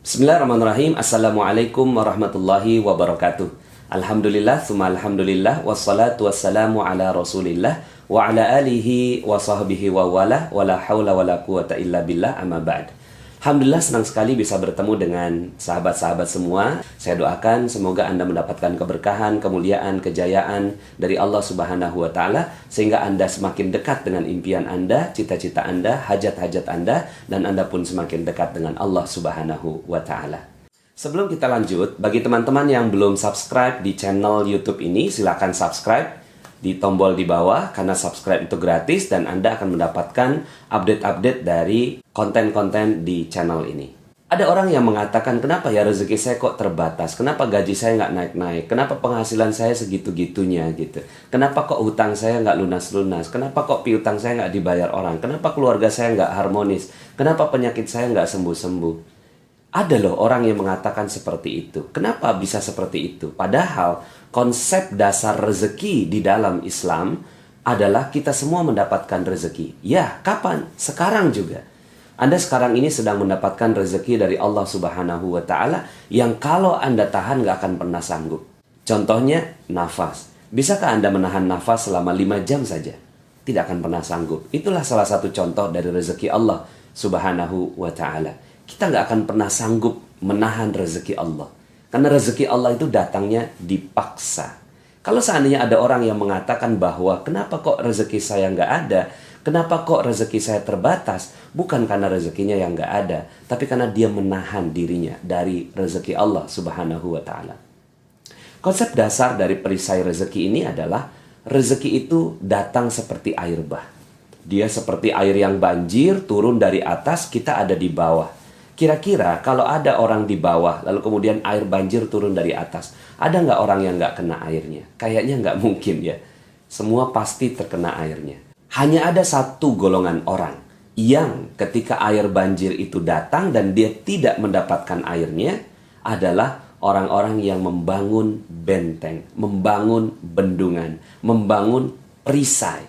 Bismillahirrahmanirrahim. Assalamualaikum warahmatullahi wabarakatuh. Alhamdulillah, summa alhamdulillah, wassalatu wassalamu ala rasulillah, wa ala alihi wa sahbihi wa wala, wa la hawla wa la quwata illa billah, amma ba'd. Alhamdulillah, senang sekali bisa bertemu dengan sahabat-sahabat semua. Saya doakan semoga Anda mendapatkan keberkahan, kemuliaan, kejayaan dari Allah Subhanahu wa Ta'ala, sehingga Anda semakin dekat dengan impian Anda, cita-cita Anda, hajat-hajat Anda, dan Anda pun semakin dekat dengan Allah Subhanahu wa Ta'ala. Sebelum kita lanjut, bagi teman-teman yang belum subscribe di channel YouTube ini, silakan subscribe di tombol di bawah, karena subscribe itu gratis dan Anda akan mendapatkan update-update dari konten-konten di channel ini. Ada orang yang mengatakan, kenapa ya rezeki saya kok terbatas? Kenapa gaji saya nggak naik-naik? Kenapa penghasilan saya segitu-gitunya gitu? Kenapa kok hutang saya nggak lunas-lunas? Kenapa kok piutang saya nggak dibayar orang? Kenapa keluarga saya nggak harmonis? Kenapa penyakit saya nggak sembuh-sembuh? Ada loh orang yang mengatakan seperti itu. Kenapa bisa seperti itu? Padahal konsep dasar rezeki di dalam Islam adalah kita semua mendapatkan rezeki. Ya, kapan? Sekarang juga. Anda sekarang ini sedang mendapatkan rezeki dari Allah Subhanahu wa Ta'ala yang kalau Anda tahan nggak akan pernah sanggup. Contohnya, nafas. Bisakah Anda menahan nafas selama 5 jam saja? Tidak akan pernah sanggup. Itulah salah satu contoh dari rezeki Allah Subhanahu wa Ta'ala. Kita nggak akan pernah sanggup menahan rezeki Allah. Karena rezeki Allah itu datangnya dipaksa. Kalau seandainya ada orang yang mengatakan bahwa kenapa kok rezeki saya nggak ada, kenapa kok rezeki saya terbatas, bukan karena rezekinya yang nggak ada, tapi karena dia menahan dirinya dari rezeki Allah Subhanahu wa Ta'ala. Konsep dasar dari perisai rezeki ini adalah rezeki itu datang seperti air bah. Dia seperti air yang banjir, turun dari atas, kita ada di bawah. Kira-kira kalau ada orang di bawah, lalu kemudian air banjir turun dari atas, ada nggak orang yang nggak kena airnya? Kayaknya nggak mungkin ya. Semua pasti terkena airnya. Hanya ada satu golongan orang yang ketika air banjir itu datang dan dia tidak mendapatkan airnya, adalah orang-orang yang membangun benteng, membangun bendungan, membangun perisai.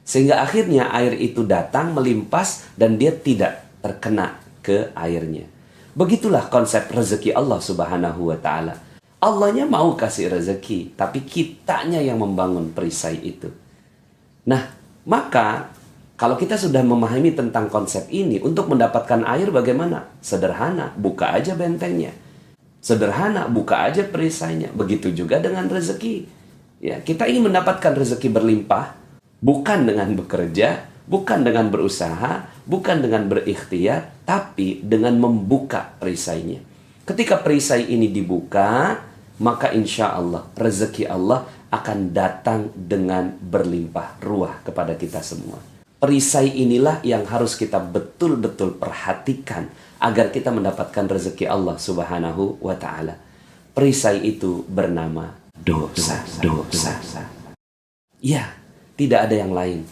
Sehingga akhirnya air itu datang melimpas dan dia tidak terkena ke airnya. Begitulah konsep rezeki Allah Subhanahu wa Ta'ala. Allahnya mau kasih rezeki, tapi kitanya yang membangun perisai itu. Nah, maka kalau kita sudah memahami tentang konsep ini, untuk mendapatkan air bagaimana? Sederhana, buka aja bentengnya. Sederhana, buka aja perisainya. Begitu juga dengan rezeki. Ya, kita ingin mendapatkan rezeki berlimpah, bukan dengan bekerja, bukan dengan berusaha, bukan dengan berikhtiar, tapi dengan membuka perisainya. Ketika perisai ini dibuka, maka insya Allah rezeki Allah akan datang dengan berlimpah ruah kepada kita semua. Perisai inilah yang harus kita betul-betul perhatikan agar kita mendapatkan rezeki Allah Subhanahu wa Ta'ala. Perisai itu bernama dosa. Ya, tidak ada yang lain.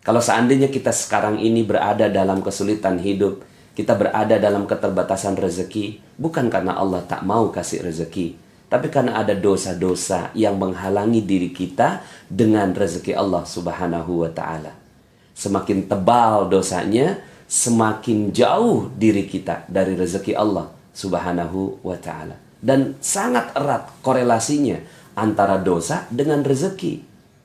Kalau seandainya kita sekarang ini berada dalam kesulitan hidup, kita berada dalam keterbatasan rezeki, bukan karena Allah tak mau kasih rezeki, tapi karena ada dosa-dosa yang menghalangi diri kita dengan rezeki Allah Subhanahu wa Ta'ala. Semakin tebal dosanya, semakin jauh diri kita dari rezeki Allah Subhanahu wa Ta'ala. Dan sangat erat korelasinya antara dosa dengan rezeki.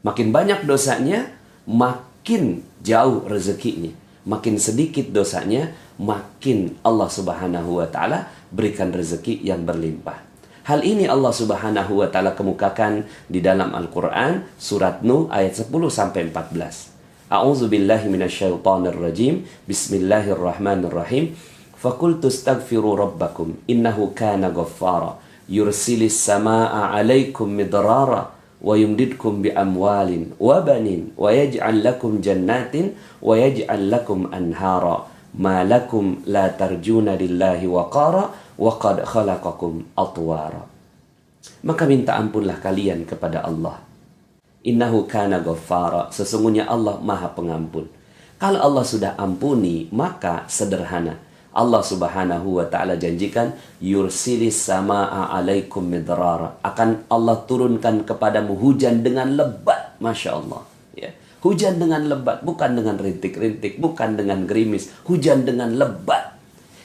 Makin banyak dosanya, makin jauh rezekinya. Makin sedikit dosanya, makin Allah Subhanahu wa Ta'ala berikan rezeki yang berlimpah. Hal ini Allah Subhanahu wa Ta'ala kemukakan di dalam Al-Quran, surat Nuh ayat 10-14. A'udzu billahi minasyaitonir rajim. Bismillahirrahmanirrahim. Faqultu astaghfiru rabbakum innahu kana ghaffara yursilis samaa'a 'alaikum midrara wa yumdidkum bi amwalin wa banin wa yaj'al lakum jannatin wa yaj'al lakum anhara ma lakum la tarjuna lillahi waqara wa qad khalaqakum atwara. Maka minta ampunlah kalian kepada Allah. Innahu kana ghaffara, sesungguhnya Allah Maha Pengampun. Kalau Allah sudah ampuni, maka sederhana. Allah Subhanahu wa Ta'ala janjikan yursilis samaa'a 'alaikum midrara, akan Allah turunkan kepadamu hujan dengan lebat. Masya Allah ya. Hujan dengan lebat, bukan dengan rintik-rintik, bukan dengan gerimis, hujan dengan lebat.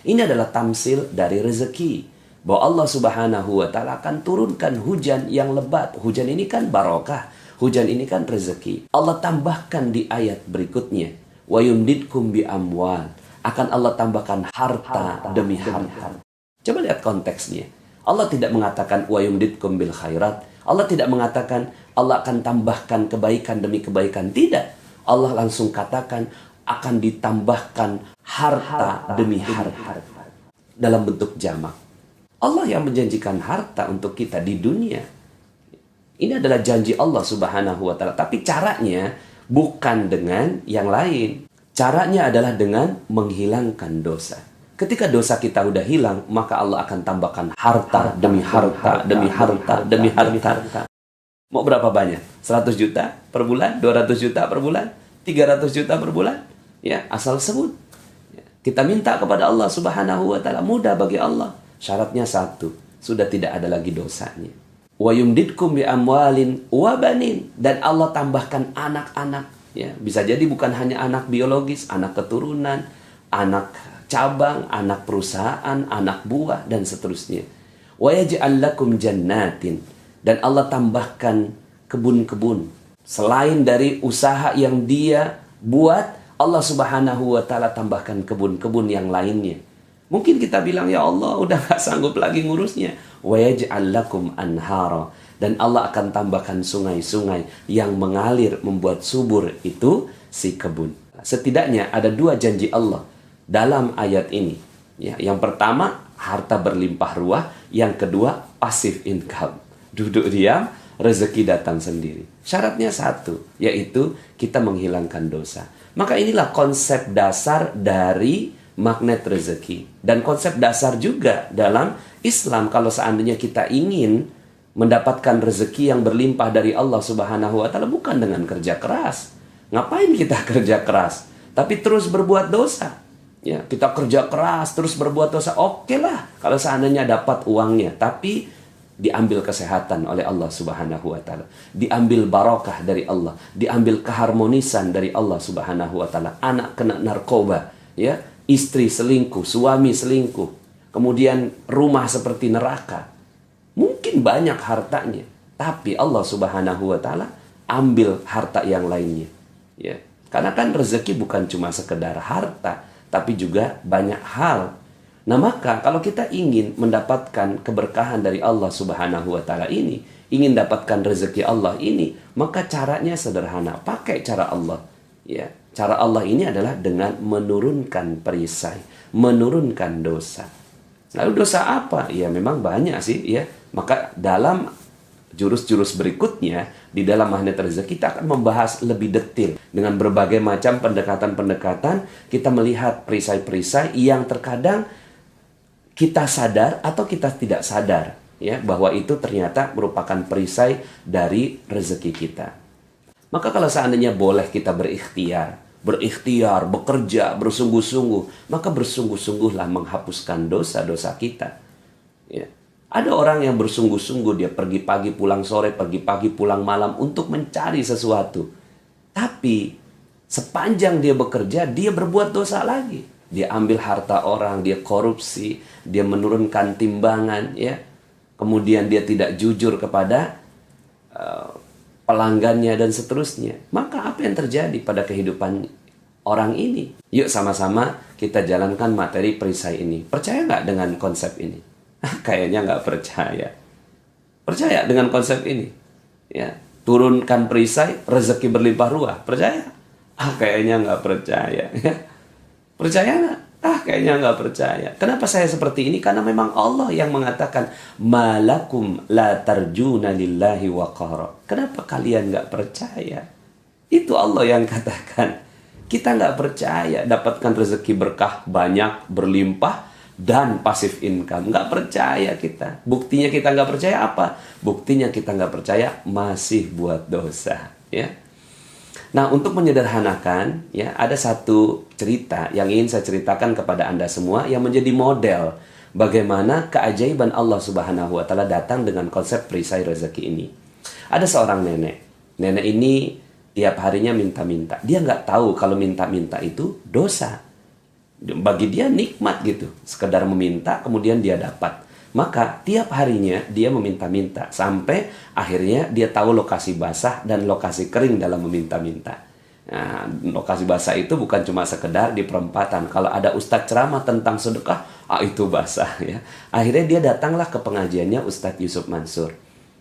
Ini adalah tamsil dari rezeki. Bahwa Allah Subhanahu wa Ta'ala akan turunkan hujan yang lebat. Hujan ini kan barokah. Hujan ini kan rezeki. Allah tambahkan di ayat berikutnya, wa yumdidkum bi amwal. Akan Allah tambahkan harta demi harta. Coba lihat konteksnya. Allah tidak mengatakan wa yumdidkum bil khairat. Allah tidak mengatakan Allah akan tambahkan kebaikan demi kebaikan. Tidak. Allah langsung katakan akan ditambahkan harta demi harta. Dalam bentuk jamak. Allah yang menjanjikan harta untuk kita di dunia. Ini adalah janji Allah Subhanahu wa Ta'ala. Tapi caranya bukan dengan yang lain. Caranya adalah dengan menghilangkan dosa. Ketika dosa kita udah hilang, maka Allah akan tambahkan harta demi harta demi harta demi harta. Mau berapa banyak? 100 juta per bulan? 200 juta per bulan? 300 juta per bulan? Ya, asal sebut. Kita minta kepada Allah Subhanahu wa Ta'ala. Mudah bagi Allah. Syaratnya satu, sudah tidak ada lagi dosanya. Wa yumdidkum bi amwalin wa banin, dan Allah tambahkan anak-anak, ya. Bisa jadi bukan hanya anak biologis, anak keturunan, anak cabang, anak perusahaan, anak buah dan seterusnya. Wa yaj'al lakum jannatin, dan Allah tambahkan kebun-kebun. Selain dari usaha yang dia buat, Allah Subhanahu wa Ta'ala tambahkan kebun-kebun yang lainnya. Mungkin kita bilang, ya Allah udah gak sanggup lagi ngurusnya. Wa yaj'al lakum anhara, dan Allah akan tambahkan sungai-sungai yang mengalir membuat subur itu si kebun. Setidaknya ada dua janji Allah dalam ayat ini. Ya, yang pertama harta berlimpah ruah, yang kedua passive income. Duduk diam, rezeki datang sendiri. Syaratnya satu, yaitu kita menghilangkan dosa. Maka inilah konsep dasar dari magnet rezeki. Dan konsep dasar juga dalam Islam, kalau seandainya kita ingin mendapatkan rezeki yang berlimpah dari Allah Subhanahu wa Ta'ala, bukan dengan kerja keras. Ngapain kita kerja keras? Tapi terus berbuat dosa. Ya, kita kerja keras, terus berbuat dosa. Oke lah, kalau seandainya dapat uangnya. Tapi diambil kesehatan oleh Allah Subhanahu wa Ta'ala. Diambil barokah dari Allah. Diambil keharmonisan dari Allah Subhanahu wa Ta'ala. Anak kena narkoba. Ya, istri selingkuh, suami selingkuh, kemudian rumah seperti neraka. Mungkin banyak hartanya, tapi Allah Subhanahu wa Ta'ala ambil harta yang lainnya. Ya, karena kan rezeki bukan cuma sekedar harta, tapi juga banyak hal. Nah, maka kalau kita ingin mendapatkan keberkahan dari Allah Subhanahu wa Ta'ala ini, ingin dapatkan rezeki Allah ini, maka caranya sederhana, pakai cara Allah. Ya, cara Allah ini adalah dengan menurunkan perisai, menurunkan dosa. Lalu dosa apa? Ya memang banyak sih, ya. Maka dalam jurus-jurus berikutnya di dalam magnet rezeki kita akan membahas lebih detail dengan berbagai macam pendekatan-pendekatan. Kita melihat perisai-perisai yang terkadang kita sadar atau kita tidak sadar, ya, bahwa itu ternyata merupakan perisai dari rezeki kita. Maka kalau seandainya boleh kita berikhtiar, bekerja, bersungguh-sungguh, maka bersungguh-sungguhlah menghapuskan dosa-dosa kita. Ya. Ada orang yang bersungguh-sungguh, dia pergi pagi pulang sore, pergi pagi pulang malam untuk mencari sesuatu. Tapi sepanjang dia bekerja, dia berbuat dosa lagi. Dia ambil harta orang, dia korupsi, dia menurunkan timbangan, ya. Kemudian dia tidak jujur kepada pelanggannya dan seterusnya. Maka apa yang terjadi pada kehidupan orang ini? Yuk sama-sama kita jalankan materi perisai ini. Percaya nggak dengan konsep ini? Kayaknya nggak percaya. Percaya dengan konsep ini? Ya, turunkan perisai, rezeki berlimpah ruah. Percaya? Kayaknya nggak percaya. Percaya nggak? Kayaknya nggak percaya. Kenapa saya seperti ini? Karena memang Allah yang mengatakan malakum la tarjuna lillahi waqara. Kenapa kalian nggak percaya? Itu Allah yang katakan. Kita nggak percaya dapatkan rezeki berkah banyak, berlimpah, dan pasif income. Nggak percaya kita. Buktinya kita nggak percaya apa? Buktinya kita nggak percaya masih buat dosa. Ya. Nah, untuk menyederhanakan, ya, ada satu cerita yang ingin saya ceritakan kepada Anda semua yang menjadi model bagaimana keajaiban Allah Subhanahu wa Ta'ala datang dengan konsep perisai rezeki ini. Ada seorang nenek. Nenek ini tiap harinya minta-minta. Dia nggak tahu kalau minta-minta itu dosa. Bagi dia nikmat gitu, sekedar meminta kemudian dia dapat. Maka tiap harinya dia meminta-minta sampai akhirnya dia tahu lokasi basah dan lokasi kering dalam meminta-minta. Nah, lokasi basah itu bukan cuma sekedar di perempatan. Kalau ada ustadz ceramah tentang sedekah, itu basah ya. Akhirnya dia datanglah ke pengajiannya Ustadz Yusuf Mansur.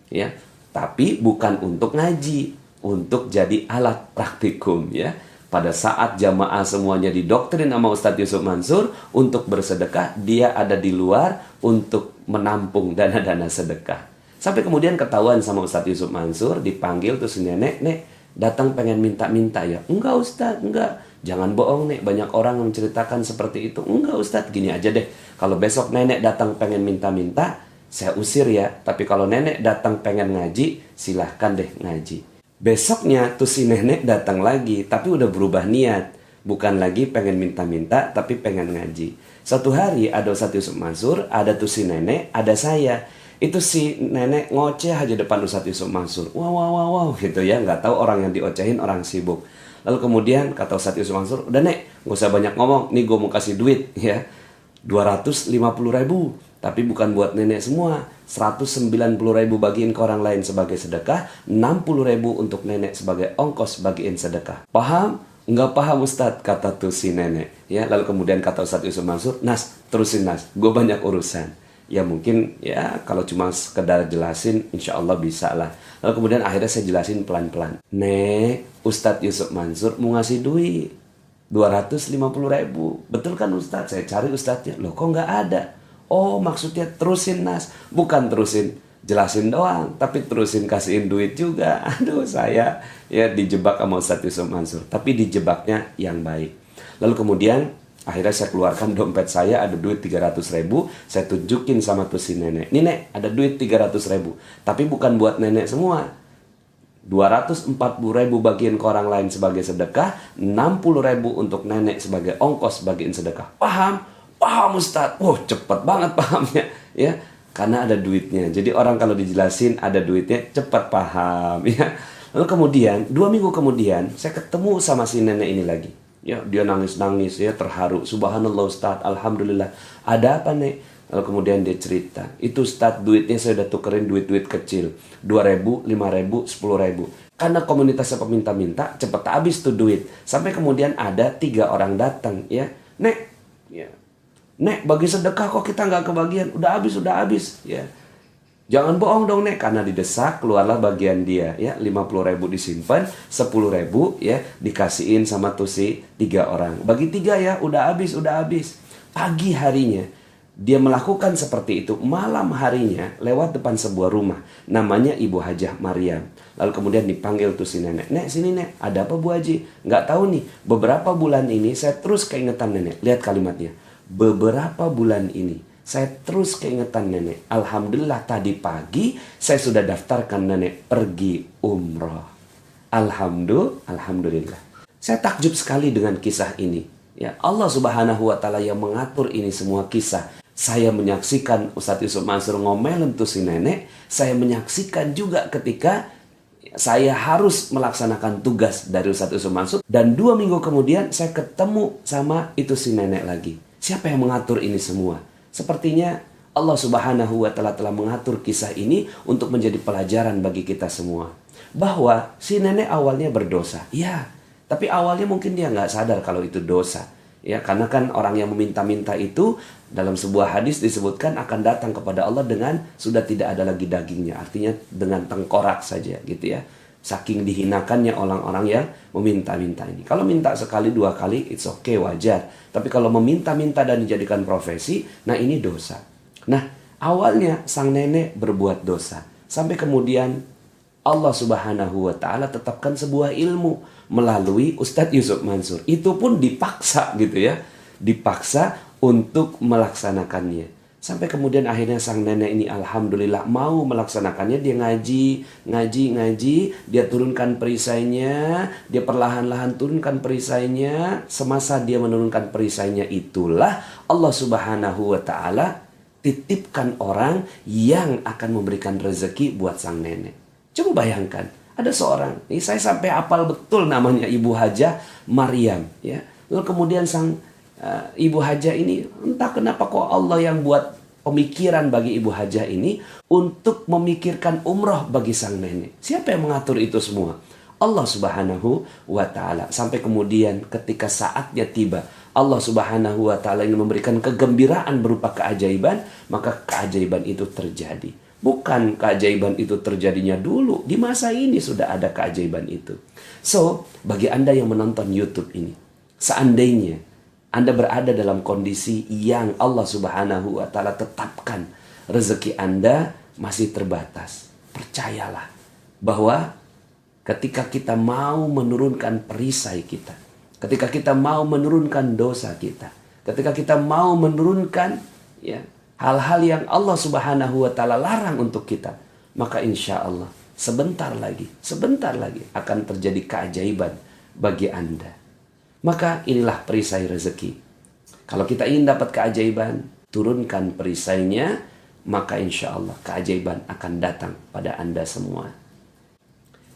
Ya, tapi bukan untuk ngaji, untuk jadi alat praktikum ya. Pada saat jamaah semuanya didoktrin sama Ustadz Yusuf Mansur untuk bersedekah, dia ada di luar untuk menampung dana-dana sedekah. Sampai kemudian ketahuan sama Ustadz Yusuf Mansur, dipanggil tuh si nenek, "Nek, datang pengen minta-minta ya?" "Enggak Ustadz, enggak." "Jangan bohong Nek, banyak orang yang menceritakan seperti itu." "Enggak Ustadz, gini aja deh. Kalau besok nenek datang pengen minta-minta, saya usir ya. Tapi kalau nenek datang pengen ngaji, silahkan deh ngaji." Besoknya tuh si nenek datang lagi, tapi udah berubah niat. Bukan lagi pengen minta-minta, tapi pengen ngaji. Suatu hari ada Ustadz Yusuf Mansur, ada tuh si nenek, ada saya. Itu si nenek ngoceh aja depan Ustadz Yusuf Mansur. Wow gitu ya, nggak tahu orang yang diocehin orang sibuk. Lalu kemudian kata Ustadz Yusuf Mansur, "Udah Nek, nggak usah banyak ngomong, nih gue mau kasih duit ya. 250.000, tapi bukan buat nenek semua. 190.000 bagiin ke orang lain sebagai sedekah, 60.000 untuk nenek sebagai ongkos bagiin sedekah." "Paham?" "Nggak paham Ustadz," kata tuh si nenek. Ya, lalu kemudian kata Ustadz Yusuf Mansur, "Nas, terusin Nas, gue banyak urusan." Ya mungkin ya kalau cuma sekedar jelasin, insya Allah bisa lah. Lalu kemudian akhirnya saya jelasin pelan-pelan. "Nek, Ustadz Yusuf Mansur mau ngasih duit 250.000. Betul kan Ustadz?" Saya cari Ustadznya. "Loh kok nggak ada?" "Oh maksudnya terusin Nas." "Bukan terusin jelasin doang, tapi terusin kasihin duit juga." Aduh, saya ya dijebak sama Ustadz Yusuf Mansur. Tapi dijebaknya yang baik. Lalu kemudian akhirnya saya keluarkan dompet saya, ada duit 300.000. Saya tunjukin sama tuh si nenek. "Nih Nek, ada duit 300.000. Tapi bukan buat nenek semua. 240.000 bagiin ke orang lain sebagai sedekah, 60.000 untuk nenek sebagai ongkos bagiin sedekah." "Paham?" "Paham Ustadz." "Wah, cepet banget pahamnya." Ya, karena ada duitnya. Jadi orang kalau dijelasin ada duitnya, cepat paham ya. Lalu kemudian 2 minggu kemudian saya ketemu sama si nenek ini lagi. Ya, dia nangis-nangis ya, terharu. "Subhanallah Ustadz, alhamdulillah." "Ada apa Nek?" Lalu kemudian dia cerita, "Itu Ustadz, duitnya saya udah tukerin duit-duit kecil, 2.000, 5.000, 10.000. Karena komunitasnya peminta-minta, cepet habis tuh duit." Sampai kemudian ada 3 orang datang ya. "Nek, ya, Nek, bagi sedekah kok kita nggak kebagian? Udah habis ya." "Jangan bohong dong Nek." Karena didesak, keluarlah bagian dia ya. 50.000 disimpan, 10.000 ya dikasihin sama tuh si 3 orang. "Bagi 3 ya, udah habis." Pagi harinya dia melakukan seperti itu. Malam harinya lewat depan sebuah rumah, namanya Ibu Hajah Maryam. Lalu kemudian dipanggil tuh si nenek. "Nek, sini Nek, ada apa Bu Haji?" "Nggak tahu nih, beberapa bulan ini saya terus keingetan nenek." Lihat kalimatnya, beberapa bulan ini saya terus keingetan nenek. Alhamdulillah tadi pagi saya sudah daftarkan nenek pergi umroh. Alhamdulillah. Saya takjub sekali dengan kisah ini. Ya, Allah Subhanahu wa Ta'ala yang mengatur ini semua kisah. Saya menyaksikan Ustadz Yusuf Mansur ngomelin tuh si nenek. Saya menyaksikan juga ketika saya harus melaksanakan tugas dari Ustadz Yusuf Mansur. Dan 2 minggu kemudian saya ketemu sama itu si nenek lagi. Siapa yang mengatur ini semua? Sepertinya Allah Subhanahu wa Ta'ala telah mengatur kisah ini untuk menjadi pelajaran bagi kita semua. Bahwa si nenek awalnya berdosa. Ya, tapi awalnya mungkin dia nggak sadar kalau itu dosa. Ya, karena kan orang yang meminta-minta itu dalam sebuah hadis disebutkan akan datang kepada Allah dengan sudah tidak ada lagi dagingnya. Artinya dengan tengkorak saja gitu ya. Saking dihinakannya orang-orang yang meminta-minta ini. Kalau minta sekali 2 kali, it's okay, wajar. Tapi kalau meminta-minta dan dijadikan profesi, nah ini dosa. Nah, awalnya sang nenek berbuat dosa. Sampai kemudian Allah Subhanahu wa Ta'ala tetapkan sebuah ilmu melalui Ustadz Yusuf Mansur. Itu pun dipaksa gitu ya. Dipaksa untuk melaksanakannya. Sampai kemudian akhirnya sang nenek ini alhamdulillah mau melaksanakannya. Dia ngaji. Dia turunkan perisainya. Dia perlahan-lahan turunkan perisainya. Semasa dia menurunkan perisainya itulah Allah Subhanahu wa Ta'ala titipkan orang yang akan memberikan rezeki buat sang nenek. Coba bayangkan, ada seorang, ini saya sampai hafal betul namanya Ibu Hajah Maryam. Ya. Lalu kemudian sang Ibu Hajah ini, entah kenapa kok Allah yang buat pemikiran bagi Ibu Hajah ini untuk memikirkan umroh bagi sang nenek. Siapa yang mengatur itu semua? Allah Subhanahu wa Ta'ala. Sampai kemudian ketika saatnya tiba, Allah Subhanahu wa Ta'ala ingin memberikan kegembiraan berupa keajaiban, maka keajaiban itu terjadi. Bukan keajaiban itu terjadinya dulu, di masa ini sudah ada keajaiban itu. So, bagi Anda yang menonton YouTube ini, seandainya Anda berada dalam kondisi yang Allah Subhanahu wa Ta'ala tetapkan rezeki Anda masih terbatas, percayalah bahwa ketika kita mau menurunkan perisai kita, ketika kita mau menurunkan dosa kita, ketika kita mau menurunkan hal-hal yang Allah Subhanahu wa Ta'ala larang untuk kita, maka insya Allah sebentar lagi akan terjadi keajaiban bagi Anda. Maka inilah perisai rezeki. Kalau kita ingin dapat keajaiban, turunkan perisainya, maka insya Allah keajaiban akan datang pada Anda semua.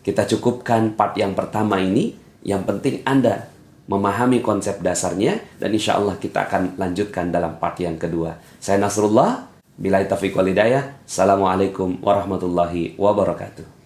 Kita cukupkan part yang pertama ini. Yang penting Anda memahami konsep dasarnya, dan insya Allah kita akan lanjutkan dalam part yang kedua. Saya Nasrullah, billahi taufiq wal hidayah. Assalamualaikum warahmatullahi wabarakatuh.